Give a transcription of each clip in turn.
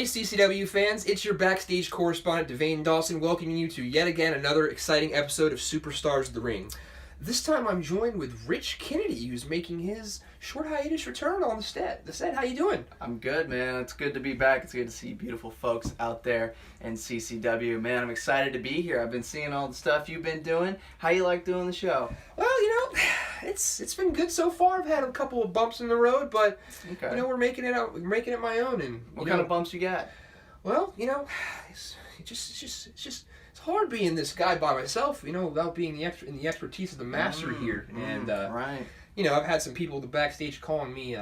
CCW fans, it's your backstage correspondent Devane Dawson welcoming you to yet again another exciting episode of Superstars of the Ring. This time I'm joined with Rich Kennedy, who's making his short hiatus return on the set. How you doing? I'm good, man. It's good to be back. It's good to see beautiful folks out there in CCW. Man, I'm excited to be here. I've been seeing all the stuff you've been doing. How you like doing the show? Well, it's been good so far. I've had a couple of bumps in the road, but we're making it out. We're making it my own. And what kind of bumps you got? Well, it's just hard being this guy by myself, without being the expertise of the master here. And right. I've had some people in the backstage calling me.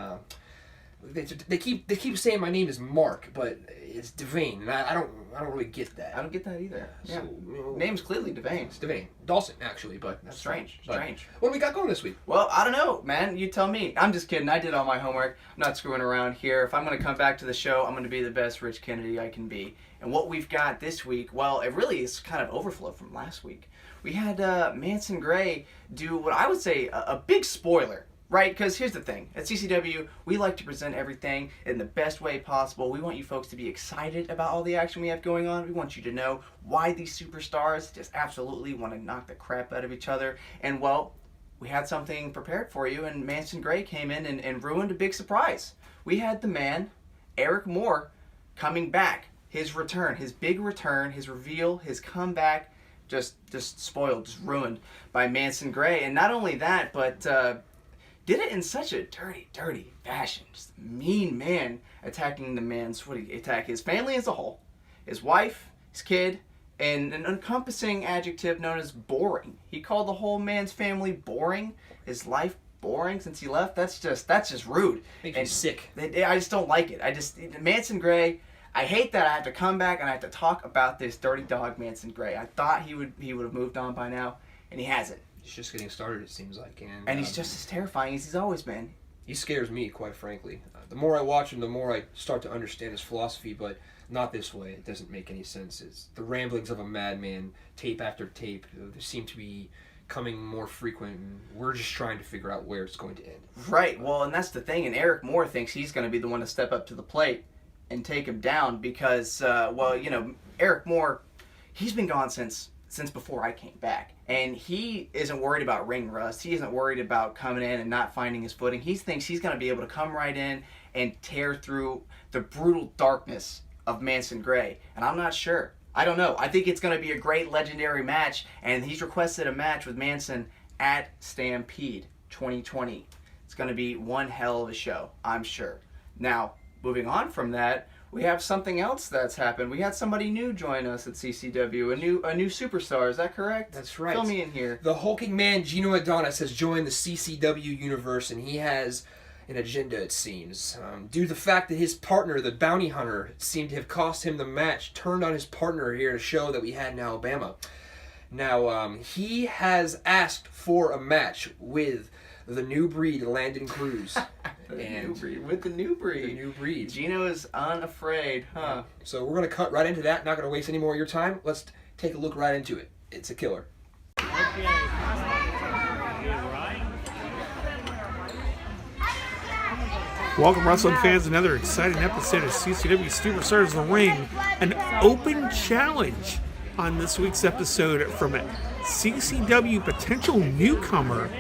They keep saying my name is Mark, but it's Devane, and I don't really get that. I don't get that either. Yeah. So, name's clearly Devane. It's Devane Dawson, actually, but that's strange. Strange. What do we got going this week? Well, I don't know, man. You tell me. I'm just kidding. I did all my homework. I'm not screwing around here. If I'm going to come back to the show, I'm going to be the best Rich Kennedy I can be. And what we've got this week, well, it really is kind of overflow from last week. We had Manson Gray do what I would say a big spoiler. Right, because here's the thing. At CCW, we like to present everything in the best way possible. We want you folks to be excited about all the action we have going on. We want you to know why these superstars just absolutely want to knock the crap out of each other. And, well, we had something prepared for you, and Manson Gray came in and ruined a big surprise. We had the man, Eric Moore, coming back. His return, his big return, his reveal, his comeback, just spoiled, just ruined by Manson Gray. And not only that, but did it in such a dirty fashion. Just a mean man attacking the man's, attack his family as a whole, his wife, his kid, and an encompassing adjective known as boring. He called the whole man's family boring, his life boring since he left. That's just rude. Makes me sick. I just don't like it. Manson Gray, I hate that I have to come back and I have to talk about this dirty dog Manson Gray. I thought he would have moved on by now, and he hasn't. He's just getting started, it seems like. And he's just as terrifying as he's always been. He scares me, quite frankly. The more I watch him, the more I start to understand his philosophy, but not this way. It doesn't make any sense. It's the ramblings of a madman, tape after tape. They seem to be becoming more frequent, and we're just trying to figure out where it's going to end. Right, well, and that's the thing, and Eric Moore thinks he's going to be the one to step up to the plate and take him down because, Eric Moore, he's been gone since before I came back. And he isn't worried about ring rust. He isn't worried about coming in and not finding his footing. He thinks he's going to be able to come right in and tear through the brutal darkness of Manson Gray. And I'm not sure. I don't know. I think it's going to be a great legendary match. And he's requested a match with Manson at Stampede 2020. It's going to be one hell of a show, I'm sure. Now, moving on from that, we have something else that's happened. We had somebody new join us at CCW, a new superstar. Is that correct? That's right. Fill me in here. The hulking man Gino Adonis has joined the CCW universe, and he has an agenda, it seems. Due to the fact that his partner, the bounty hunter, seemed to have cost him the match, turned on his partner here at a show that we had in Alabama. Now, he has asked for a match with the new breed, Landon Cruz. With the new breed. Gino is unafraid, huh? So we're going to cut right into that. Not going to waste any more of your time. Let's take a look right into it. It's a killer. Welcome, wrestling fans, another exciting episode of CCW Superstars of the Ring. An open challenge on this week's episode from CCW potential newcomer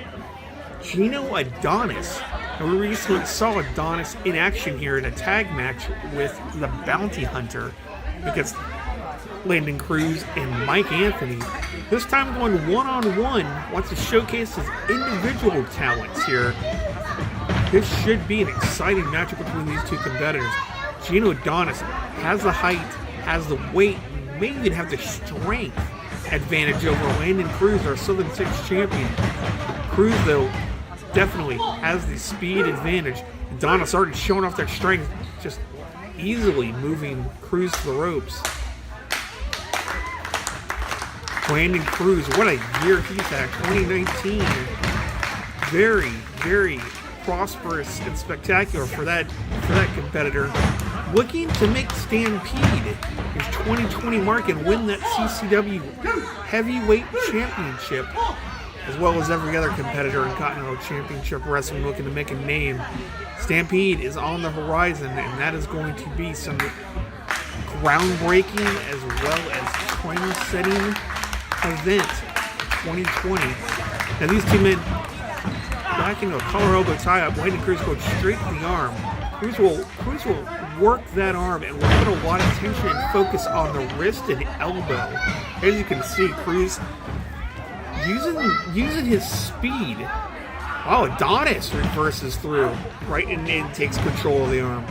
Gino Adonis. And we recently saw Adonis in action here in a tag match with the Bounty Hunter against Landon Cruz and Mike Anthony. This time going one-on-one, wants to showcase his individual talents here. This should be an exciting matchup between these two competitors. Gino Adonis has the height, has the weight, may even have the strength advantage over Landon Cruz, our Southern Six champion. Cruz, though, definitely has the speed advantage. Adonis already showing off their strength, just easily moving Cruz to the ropes. Landon Cruz, what a year he's had, 2019. Very, very prosperous and spectacular for that competitor. Looking to make Stampede his 2020 mark and win that CCW Heavyweight Championship, as well as every other competitor in Continental Championship Wrestling looking to make a name. Stampede is on the horizon, and that is going to be some groundbreaking as well as trend-setting event 2020. Now these two men back into a collar elbow tie-up. Landon Cruz goes straight to the arm. Cruz will work that arm and will put a lot of tension and focus on the wrist and elbow. As you can see, Cruz using his speed. Oh, Adonis reverses through right and takes control of the arm.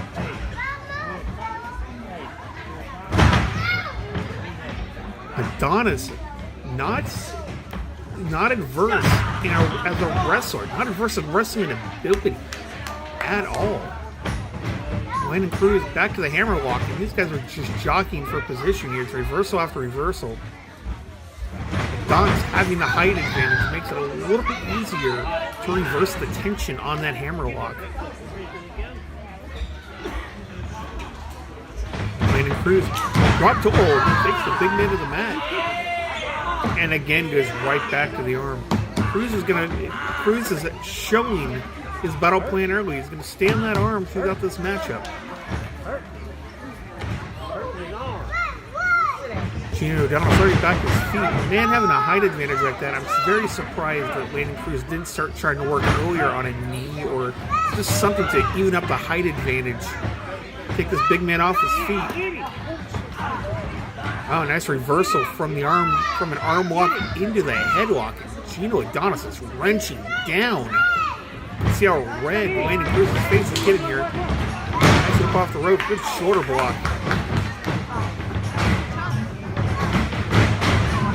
Adonis not adverse as a wrestler, not adverse in wrestling ability at all. Landon Cruz back to the hammer lock, and these guys are just jockeying for position here. It's reversal after reversal. Adonis having the height advantage makes it a little bit easier to reverse the tension on that hammer lock. Landon Cruz drop to hold, takes the big man to the mat, and again goes right back to the arm. Cruz is showing his battle plan early. He's going to stay on that arm throughout this matchup. Gino Adonis already back to his feet. Man having a height advantage like that, I'm very surprised that Landon Cruz didn't start trying to work earlier on a knee or just something to even up the height advantage. Take this big man off his feet. Oh, nice reversal from an arm lock into the headlock. Gino Adonis is wrenching down. You can see how red Landon Cruz's face is getting here. Nice whip off the rope. Good shoulder block.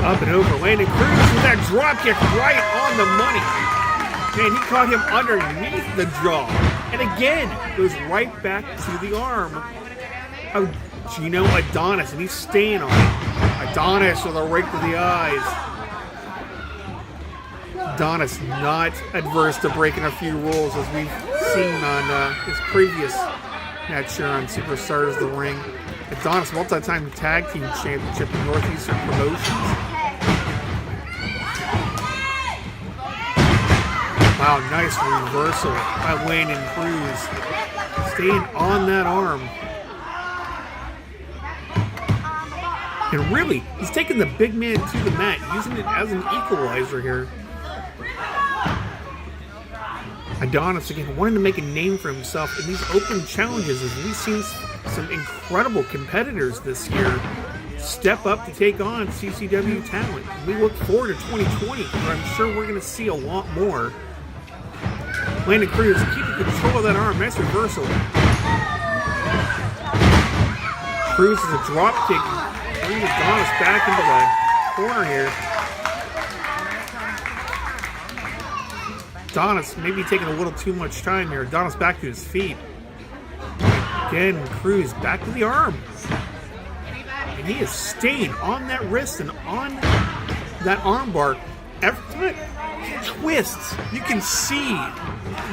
Up and over. Landon Cruz with that drop kick right on the money. Man, he caught him underneath the jaw. And again, goes right back to the arm of Gino Adonis. And he's staying on it. Adonis with a rake to the eyes. Adonis not adverse to breaking a few rules, as we've seen on his previous match here on Superstars of the Ring. Adonis, multi-time tag team championship in Northeastern Promotions. Wow, nice reversal by Landon Cruz. Staying on that arm. And really, he's taking the big man to the mat, using it as an equalizer here. Adonis, again, wanting to make a name for himself in these open challenges, as we've seen some incredible competitors this year step up to take on CCW talent. We look forward to 2020, where I'm sure we're going to see a lot more. Landon Cruz keeping control of that arm. Nice reversal. Cruz is a drop kick. Brings Adonis back into the corner here. Adonis maybe taking a little too much time here. Adonis back to his feet. Again, Cruz back to the arm. And he is staying on that wrist and on that arm bar. Every time he twists, you can see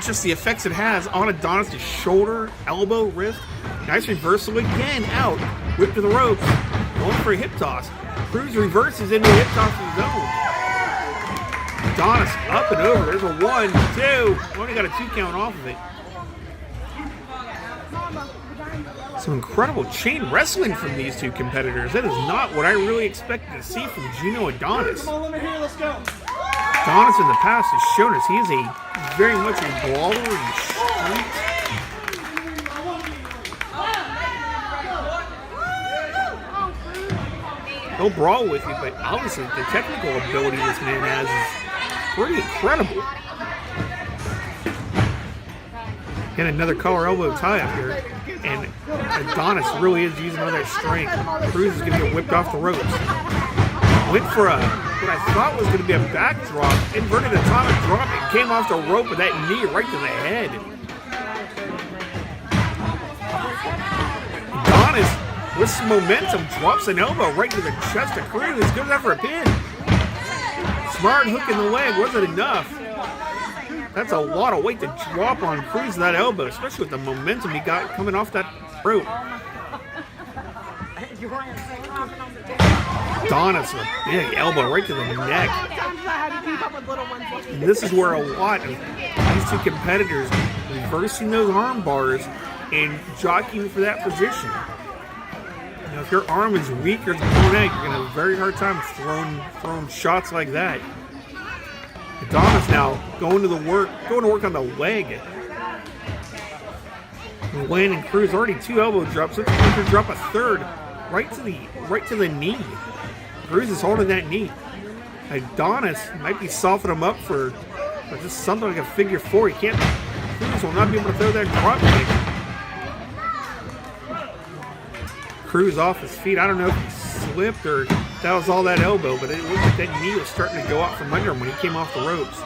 just the effects it has on Adonis' shoulder, elbow, wrist. Nice reversal again, out. Whip to the ropes. Going for a hip toss. Cruz reverses into a hip toss of his own. Adonis up and over. There's a 1, 2. Only got a 2 count off of it. Some incredible chain wrestling from these two competitors. That is not what I really expected to see from Gino Adonis. Adonis in the past has shown us he is very much a brawler and street. He'll brawl with you, but obviously the technical ability this man has is pretty incredible. And another collar elbow tie up here. And Adonis really is using all that strength. Cruz is going to get whipped off the ropes. Went for what I thought was going to be a backdrop. Inverted atomic drop and came off the rope with that knee right to the head. Adonis, with some momentum, drops an elbow right to the chest of Cruz. Goes out for a pin. Smart hook in the leg. Wasn't enough. That's a lot of weight to drop on Cruz, that elbow, especially with the momentum he got coming off that rope. Adonis with a big elbow right to the neck. And this is where a lot of these two competitors reversing those arm bars and jockeying for that position. You know, if your arm is weak or it's blown out, you're going to have a very hard time throwing shots like that. Adonis now going to work on the leg. And Landon Cruz already 2 elbow drops. Let's make her drop a third right to the knee. Cruz is holding that knee. Adonis might be softening him up for just something like a figure 4. He can't. Cruz will not be able to throw that drop kick. Cruz off his feet. I don't know if he slipped or that was all that elbow, but it looked like that knee was starting to go out from under him when he came off the ropes.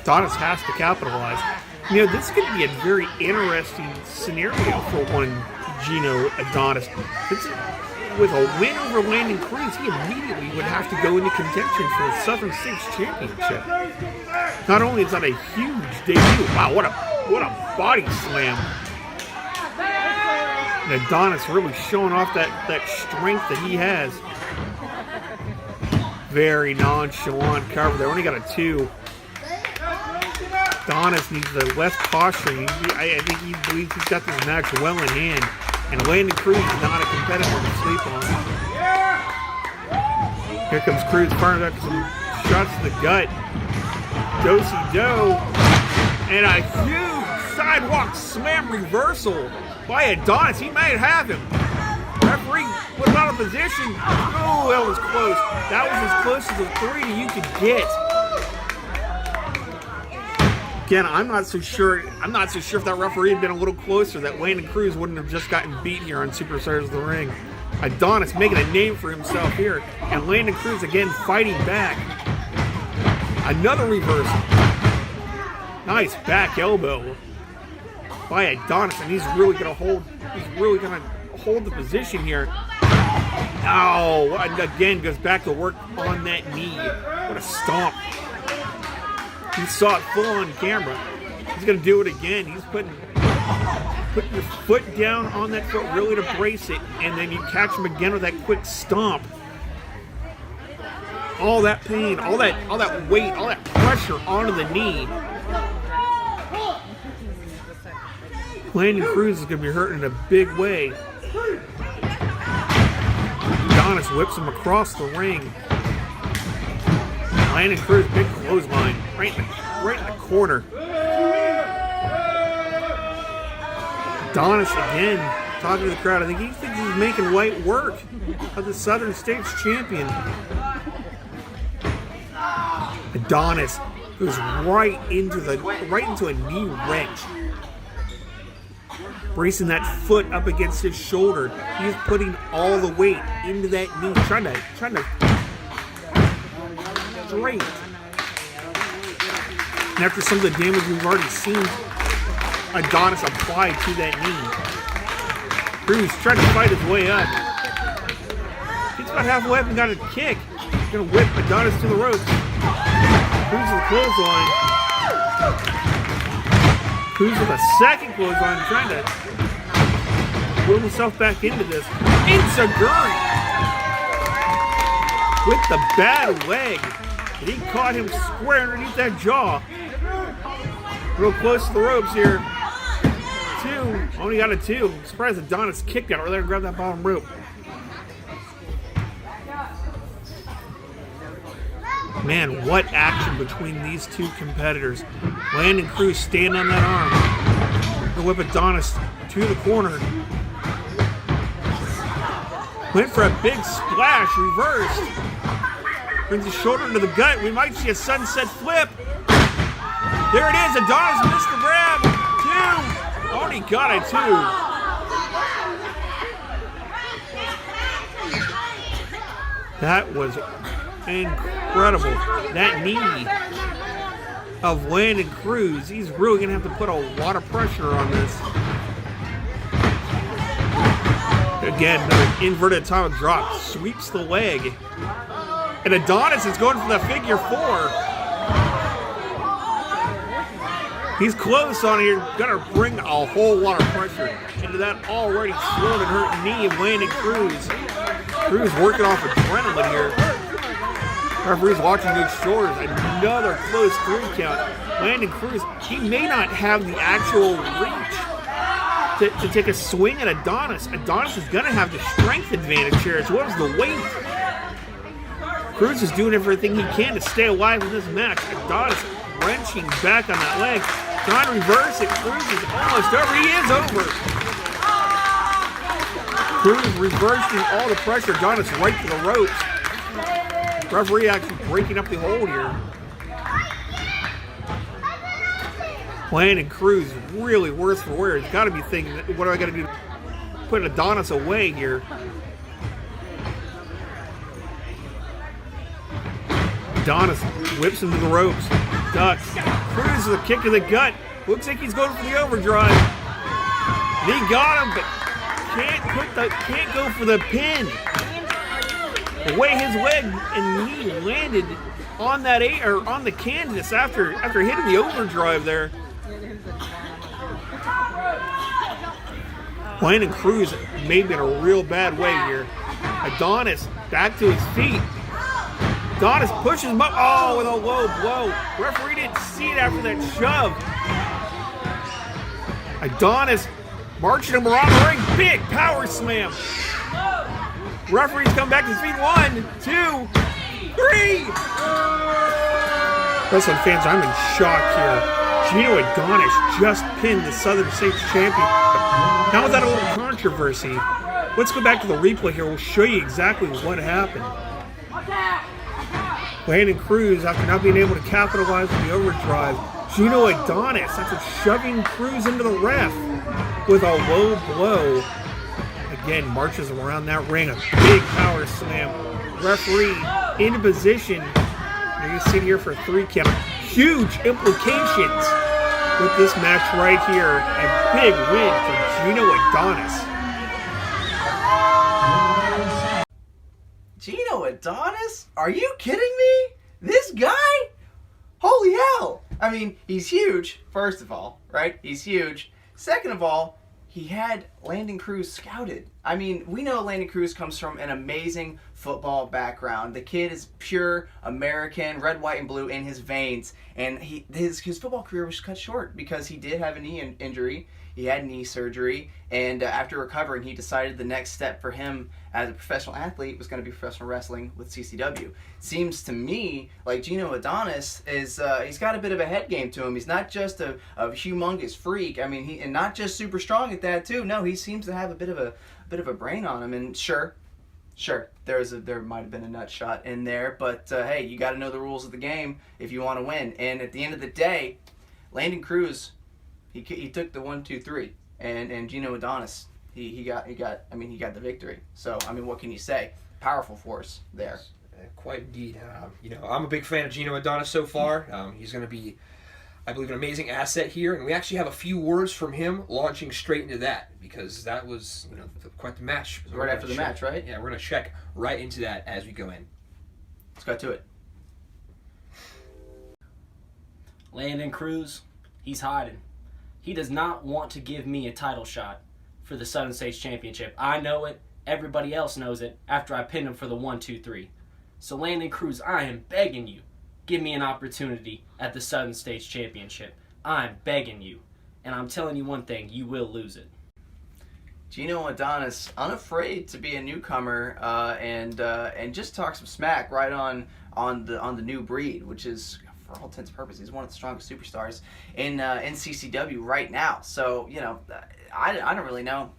Adonis has to capitalize. You know, this could be a very interesting scenario for one Gino Adonis. With a win over Landon Cruz, he immediately would have to go into contention for the Southern States Championship. Not only is that a huge debut, wow, what a body slam. And Adonis really showing off that strength that he has. Very nonchalant cover. They only got a 2. Adonis needs the less posturing. I think he believes he's got this match well in hand. And Landon Cruz is not a competitor to sleep on. Here comes Cruz firing up some shots to the gut. Do-si-do. And a huge sidewalk slam reversal by Adonis. He might have him. Referee was out of position. Oh, that was close. That was as close as a 3 you could get. Again, I'm not so sure if that referee had been a little closer, that Landon Cruz wouldn't have just gotten beat here on Superstars of the Ring. Adonis making a name for himself here, and Landon Cruz again fighting back. Another reversal. Nice back elbow by Adonis, and he's really gonna hold the position here. Oh, and again goes back to work on that knee. What a stomp. He saw it full on camera. He's going to do it again. He's putting your foot down on that foot really to brace it, and then you catch him again with that quick stomp. All that pain, all that weight, all that pressure onto the knee. Landon Cruz is going to be hurting in a big way. Adonis whips him across the ring. Landon Cruz, big clothesline, right in the corner. Adonis again, talking to the crowd. I think he thinks he's making light work of the Southern States champion. Adonis goes right into a knee wrench. Bracing that foot up against his shoulder. He's putting all the weight into that knee, trying to straight. And after some of the damage we've already seen Adonis apply to that knee, Cruz trying to fight his way up. He's about halfway up and got a kick. He's going to whip Adonis to the ropes. Cruz with a clothesline. Cruz with a second clothesline, trying to will himself back into this. Enziguri with the bad leg. And he caught him square underneath that jaw. Real close to the ropes here. 2. Only got a 2. I'm surprised Adonis kicked out right there and grabbed that bottom rope. Man, what action between these two competitors. Landon Cruz staying on that arm. The whip Adonis to the corner. Went for a big splash, reversed. Brings his shoulder into the gut. We might see a sunset flip. There it is. Adonis missed the grab. 2. Only got a 2. That was incredible. That knee of Landon Cruz. He's really going to have to put a lot of pressure on this. Again, another inverted atomic drop. Sweeps the leg. And Adonis is going for the figure 4. He's close on here. Gonna bring a whole lot of pressure into that already swollen and hurt knee of Landon Cruz. Cruz working off adrenaline here. Referee's watching his shoulders. Another close 3 count. Landon Cruz, he may not have the actual reach to take a swing at Adonis. Adonis is going to have the strength advantage here as well as the weight. Cruz is doing everything he can to stay alive in this match. Adonis wrenching back on that leg, trying to reverse it. Cruz is almost over. He is over. Cruz reversing all the pressure. Adonis right to the ropes. Referee actually breaking up the hold here. Landon Cruz really worse for wear. He's got to be thinking, what do I got to do to put Adonis away here? Adonis whips him to the ropes, ducks. Cruz with a kick in the gut. Looks like he's going for the overdrive. And he got him, but can't go for the pin. The way his leg and knee landed on that on the canvas after hitting the overdrive there. Landon Cruz may be in a real bad way here. Adonis back to his feet. Adonis pushes him up. Oh, with a low blow. Referee didn't see it after that shove. Adonis marching him around the ring. Big power slam. Referees come back to his feet. 1, 2, 3. Wrestling fans, I'm in shock here. Gino Adonis just pinned the Southern States champion. Now without a little controversy, let's go back to the replay here. We'll show you exactly what happened. Landon Cruz, after not being able to capitalize on the overdrive, Gino Adonis, after shoving Cruz into the ref with a low blow, again marches him around that ring. A big power slam. Referee into position. Now you see here for a 3 count. Huge implications with this match right here. A big win for Gino Adonis. Gino Adonis? Are you kidding me? This guy? Holy hell! I mean, he's huge, first of all, right? He's huge. Second of all, he had Landon Cruz scouted. I mean, we know Landon Cruz comes from an amazing football background. The kid is pure American, red, white, and blue in his veins. And his football career was cut short because he did have a knee injury. He had knee surgery. And after recovering, he decided the next step for him as a professional athlete was going to be professional wrestling with CCW. Seems to me like Gino Adonis is he's got a bit of a head game to him. He's not just a humongous freak. I mean, and not just super strong at that too. No, he seems to have a bit of a brain on him. And sure, there might have been a nut shot in there, but hey, you got to know the rules of the game if you want to win. And at the end of the day, Landon Cruz, he took the 1, 2, 3, and Gino Adonis, he got the victory. So I mean, what can you say? Powerful force there. Quite indeed. I'm a big fan of Gino Adonis so far. He's going to be, I believe, an amazing asset here, and we actually have a few words from him launching straight into that because that was quite the match. Right after the match, right? Yeah, we're going to check right into that as we go in. Let's go to it. Landon Cruz, he's hiding. He does not want to give me a title shot for the Southern States Championship. I know it. Everybody else knows it after I pinned him for the 1, 2, 3. So Landon Cruz, I am begging you, give me an opportunity at the Southern States Championship. I'm begging you. And I'm telling you one thing, you will lose it. Gino Adonis, unafraid to be a newcomer and just talk some smack right on the new breed, which is, for all intents and purposes, he's one of the strongest superstars in CCW right now. So, I don't really know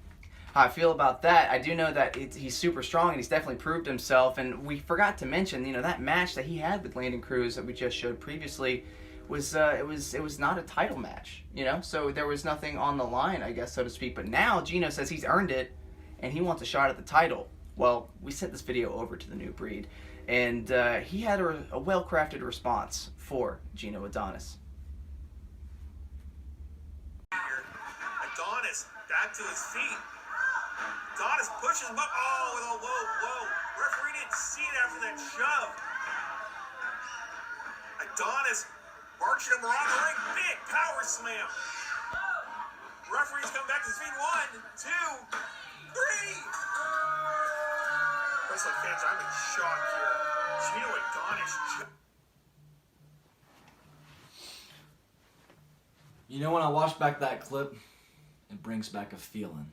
how I feel about that. I do know that he's super strong and he's definitely proved himself. And we forgot to mention, that match that he had with Landon Cruz that we just showed previously was it was not a title match, So there was nothing on the line, I guess, so to speak. But now Gino says he's earned it and he wants a shot at the title. Well, we sent this video over to the new breed, and he had a well-crafted response for Gino Adonis. Adonis back to his feet. Adonis pushes him up. Oh, with a low blow. Referee didn't see it after that shove. Adonis marching him around the ring. Big power slam. Referees come back to his feet. 1, 2, 3. Wrestling fans, I'm in shock here. Gino Adonis. When I watched back that clip, it brings back a feeling.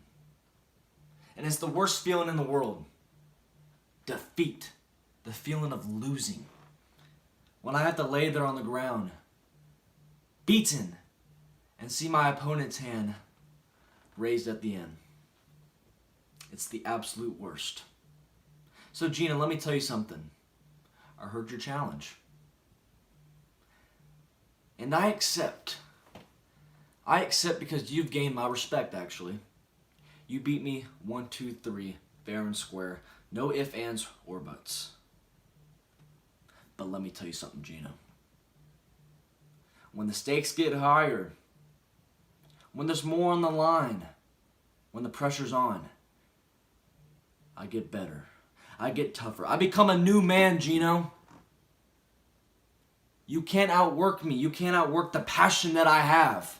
And it's the worst feeling in the world. Defeat. The feeling of losing. When I have to lay there on the ground, beaten, and see my opponent's hand raised at the end. It's the absolute worst. So Gina, let me tell you something. I heard your challenge. And I accept. I accept because you've gained my respect, actually. You beat me 1, 2, 3, fair and square. No ifs, ands, or buts. But let me tell you something, Gino. When the stakes get higher, when there's more on the line, when the pressure's on, I get better. I get tougher. I become a new man, Gino. You can't outwork me. You can't outwork the passion that I have.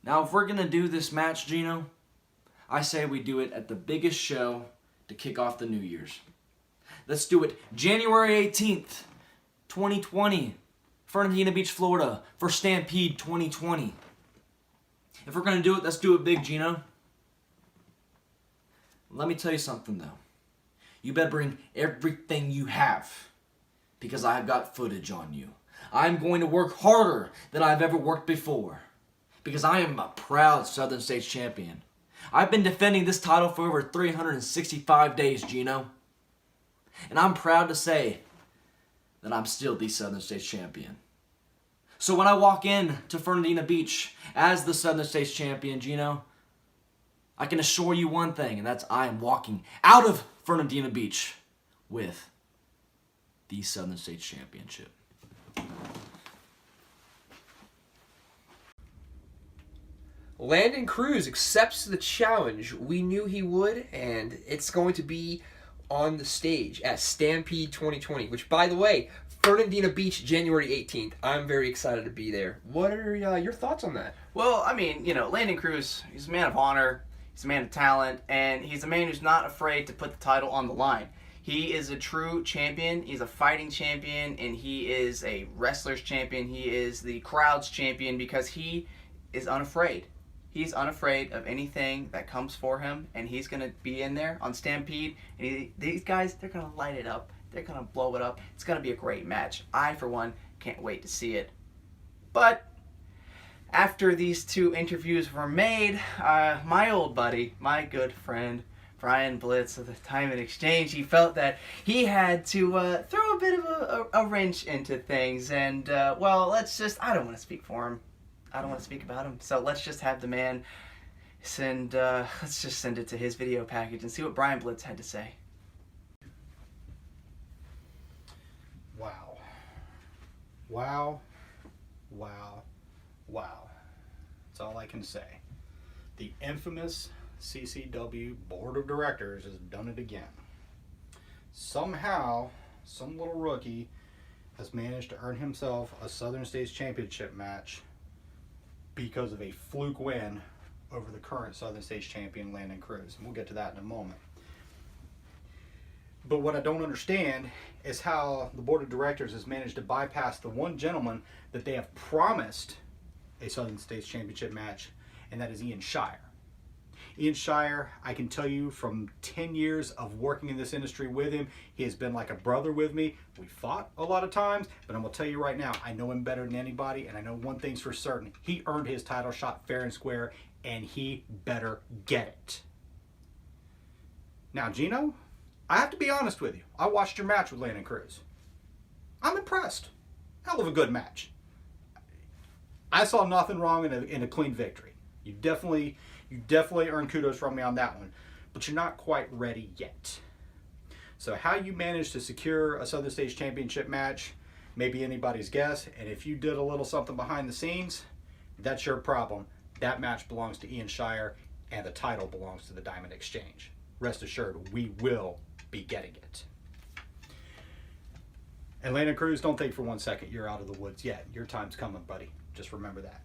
Now, if we're going to do this match, Gino, I say we do it at the biggest show to kick off the New Year's. Let's do it January 18th, 2020, Fernandina Beach, Florida, for Stampede 2020. If we're going to do it, let's do it big, Gino. Let me tell you something, though. You better bring everything you have, because I've got footage on you. I'm going to work harder than I've ever worked before, because I am a proud Southern States champion. I've been defending this title for over 365 days, Gino. And I'm proud to say that I'm still the Southern States champion. So when I walk in to Fernandina Beach as the Southern States champion, Gino, I can assure you one thing, and that's I am walking out of Fernandina Beach with the Southern States championship. Landon Cruz accepts the challenge. We knew he would, and it's going to be on the stage at Stampede 2020, which, by the way, Fernandina Beach, January 18th. I'm very excited to be there. What are your thoughts on that? Well, I mean, Landon Cruz, he's a man of honor, he's a man of talent, and he's a man who's not afraid to put the title on the line. He is a true champion, he's a fighting champion, and he is a wrestler's champion. He is the crowd's champion because he is unafraid. He's unafraid of anything that comes for him, and he's going to be in there on Stampede, and these guys, they're going to light it up. They're going to blow it up. It's going to be a great match. I, for one, can't wait to see it. But after these two interviews were made, my old buddy, my good friend, Brian Blitz of the Time and Exchange, he felt that he had to throw a bit of a wrench into things, and, I don't want to speak for him. I don't want to speak about him, so let's just have the man let's just send it to his video package and see what Brian Blitz had to say. Wow. Wow. Wow. Wow. That's all I can say. The infamous CCW Board of Directors has done it again. Somehow, some little rookie has managed to earn himself a Southern States Championship match because of a fluke win over the current Southern States champion, Landon Cruz. And we'll get to that in a moment. But what I don't understand is how the board of directors has managed to bypass the one gentleman that they have promised a Southern States championship match, and that is Ian Shire. Ian Shire, I can tell you from 10 years of working in this industry with him, he has been like a brother with me. We fought a lot of times, but I'm going to tell you right now, I know him better than anybody, and I know one thing's for certain. He earned his title shot fair and square, and he better get it. Now, Gino, I have to be honest with you. I watched your match with Landon Cruz. I'm impressed. Hell of a good match. I saw nothing wrong in a clean victory. You definitely earned kudos from me on that one, but you're not quite ready yet. So how you managed to secure a Southern States Championship match may be anybody's guess, and if you did a little something behind the scenes, that's your problem. That match belongs to Ian Shire, and the title belongs to the Diamond Exchange. Rest assured, we will be getting it. And Landon Cruz, don't think for 1 second you're out of the woods yet. Your time's coming, buddy. Just remember that.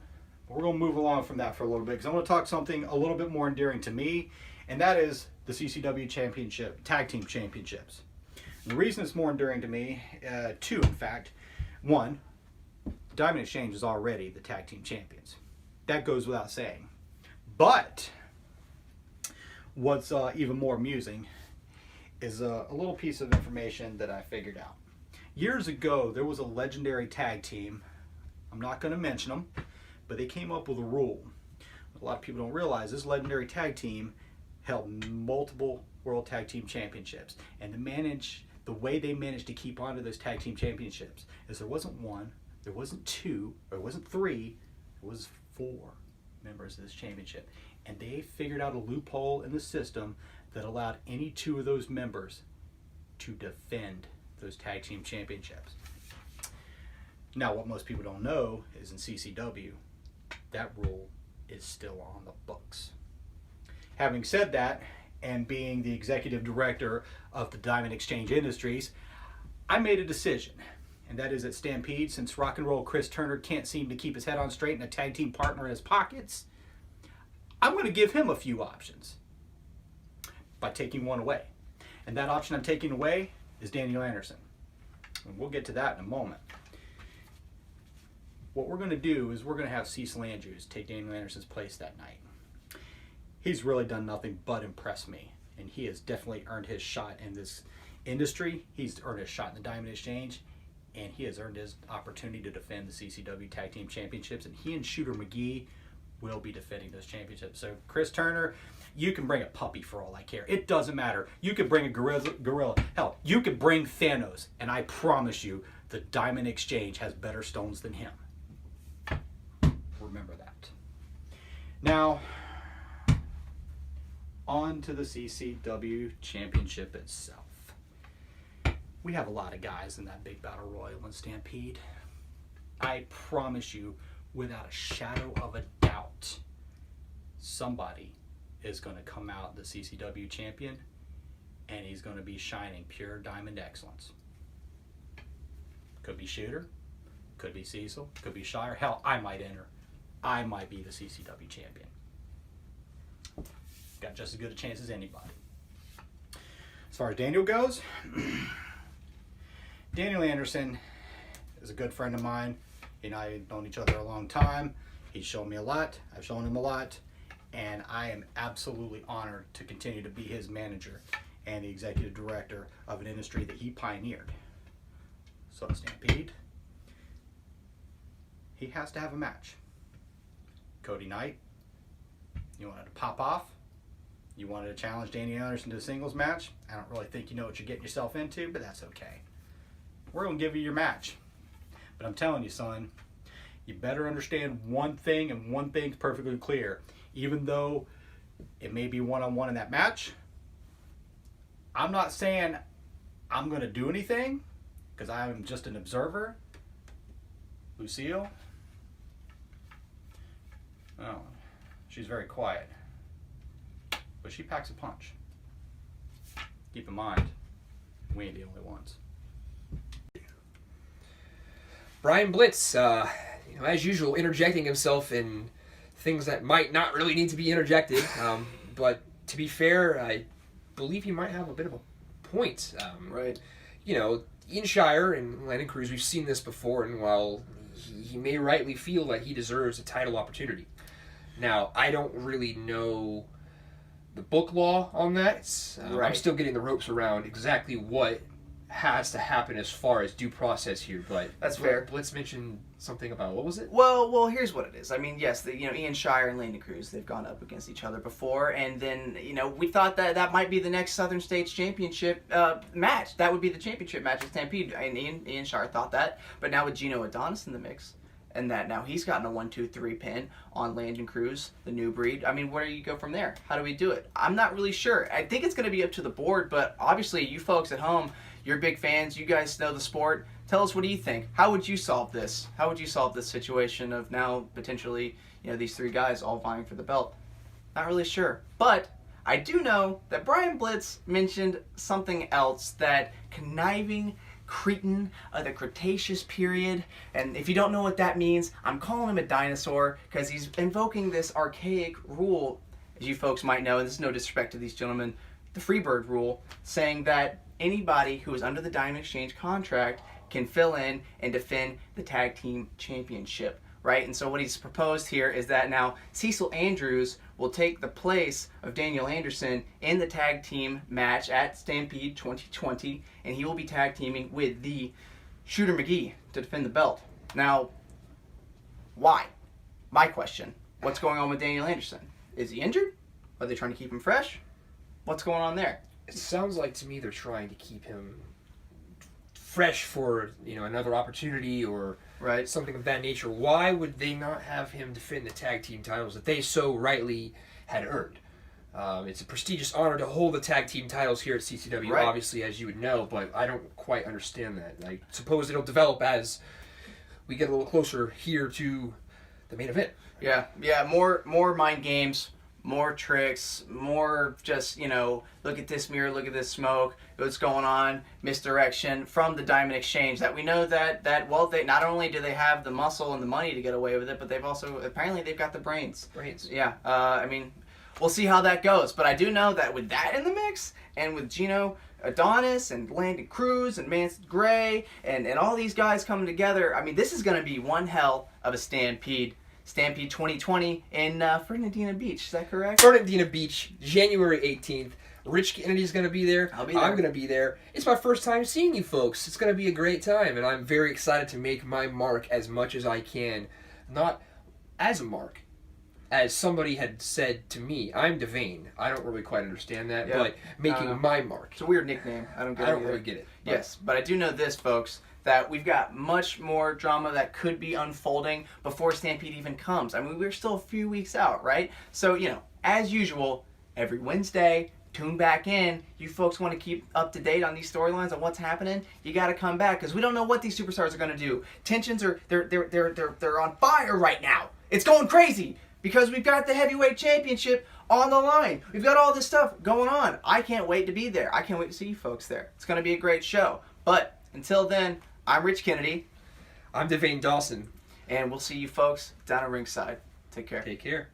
We're going to move along from that for a little bit because I want to talk something a little bit more endearing to me, and that is the CCW Championship, Tag Team Championships. And the reason it's more enduring to me, two in fact. One, the Diamond Exchange is already the Tag Team Champions. That goes without saying. But what's even more amusing is a little piece of information that I figured out. Years ago, there was a legendary tag team. I'm not going to mention them, but they came up with a rule. A lot of people don't realize this legendary tag team held multiple World Tag Team Championships. And the way they managed to keep on to those Tag Team Championships is there wasn't one, there wasn't two, or it wasn't three, it was 4 members of this championship. And they figured out a loophole in the system that allowed any 2 of those members to defend those Tag Team Championships. Now, what most people don't know is in CCW, that rule is still on the books. Having said that, and being the executive director of the Diamond Exchange Industries, I made a decision. And that is that Stampede, since Rock and Roll Chris Turner can't seem to keep his head on straight and a tag team partner in his pockets, I'm going to give him a few options by taking one away. And that option I'm taking away is Daniel Anderson. And we'll get to that in a moment. What we're going to do is we're going to have Cecil Andrews take Daniel Anderson's place that night. He's really done nothing but impress me, and he has definitely earned his shot in this industry. He's earned his shot in the Diamond Exchange, and he has earned his opportunity to defend the CCW Tag Team Championships, and he and Shooter McGee will be defending those championships. So Chris Turner, you can bring a puppy for all I care. It doesn't matter. You could bring a gorilla. Hell, you could bring Thanos, and I promise you the Diamond Exchange has better stones than him. Remember that. Now, on to the CCW Championship itself. We have a lot of guys in that big battle royal in Stampede. I promise you, without a shadow of a doubt, somebody is going to come out the CCW champion, and he's going to be shining pure diamond excellence. Could be Shooter, could be Cecil, could be Shire. Hell, I might enter. I might be the CCW champion. Got just as good a chance as anybody. As far as Daniel goes, Daniel Anderson is a good friend of mine. He and I have known each other a long time. He's shown me a lot. I've shown him a lot. And I am absolutely honored to continue to be his manager and the executive director of an industry that he pioneered. So Stampede, he has to have a match. Cody Knight, you wanted to pop off? You wanted to challenge Danny Anderson to a singles match? I don't really think you know what you're getting yourself into, but that's okay. We're going to give you your match. But I'm telling you, son, you better understand one thing, and one thing's perfectly clear. Even though it may be one-on-one in that match, I'm not saying I'm going to do anything, because I'm just an observer. Lucille? Oh, she's very quiet. But she packs a punch. Keep in mind, we ain't the only ones. Brian Blitz, as usual, interjecting himself in things that might not really need to be interjected. But to be fair, I believe he might have a bit of a point. Right. Ian Shire and Landon Cruz, we've seen this before, and while he may rightly feel that he deserves a title opportunity. Now, I don't really know the book law on that. Right. I'm still getting the ropes around exactly what has to happen as far as due process here, but That's fair. Blitz mentioned something about, what was it? Well, here's what it is. I mean, yes, Ian Shire and Landon Cruz, they've gone up against each other before, and then, we thought that might be the next Southern States Championship match. That would be the championship match at Stampede, and Ian Shire thought that, but now with Gino Adonis in the mix, and that now he's gotten a 1-2-3 pin on Landon Cruz, the new breed. I mean, where do you go from there? How do we do it? I'm not really sure. I think it's going to be up to the board, but obviously you folks at home, you're big fans. You guys know the sport. Tell us, what do you think? How would you solve this? How would you solve this situation of now potentially, these 3 guys all vying for the belt? Not really sure. But I do know that Brian Blitz mentioned something else, that conniving Cretan of the Cretaceous period. And if you don't know what that means, I'm calling him a dinosaur because he's invoking this archaic rule, as you folks might know, and this is no disrespect to these gentlemen, the Freebird rule, saying that anybody who is under the Diamond Exchange contract can fill in and defend the tag team championship, right? And so what he's proposed here is that now Cecil Andrews will take the place of Daniel Anderson in the tag team match at Stampede 2020, and he will be tag teaming with the Shooter McGee to defend the belt. Now, why? My question. What's going on with Daniel Anderson? Is he injured? Are they trying to keep him fresh? What's going on there? It sounds like to me they're trying to keep him fresh for another opportunity or Right. something of that nature. Why would they not have him defend the tag team titles that they so rightly had earned? It's a prestigious honor to hold the tag team titles here at CCW, Right. obviously, as you would know, but I don't quite understand that. I suppose it'll develop as we get a little closer here to the main event. Yeah. More mind games, more tricks, more just, look at this mirror, look at this smoke, what's going on, misdirection from the Diamond Exchange. That we know that they not only do they have the muscle and the money to get away with it, but apparently they've got the brains. Yeah. We'll see how that goes. But I do know that with that in the mix, and with Gino Adonis and Landon Cruz and Mance Gray and all these guys coming together, this is going to be one hell of a Stampede 2020 in Fernandina Beach. Is that correct? Fernandina Beach, January 18th. Rich Kennedy's going to be there. I'll be there. I'm going to be there. It's my first time seeing you folks. It's going to be a great time, and I'm very excited to make my mark as much as I can. Not as a mark, as somebody had said to me. I'm Devane. I don't really quite understand that, Yeah. but making my mark. It's a weird nickname. I don't get it. I don't either. really get it. but- Yes, but I do know this, folks, that we've got much more drama that could be unfolding before Stampede even comes. We're still a few weeks out, right? So, as usual, every Wednesday, tune back in. You folks want to keep up to date on these storylines and what's happening, you got to come back because we don't know what these superstars are going to do. Tensions are they're on fire right now. It's going crazy because we've got the heavyweight championship on the line. We've got all this stuff going on. I can't wait to be there. I can't wait to see you folks there. It's going to be a great show. But until then, I'm Rich Kennedy, I'm Devane Dawson. and we'll see you folks down at ringside. Take care. Take care.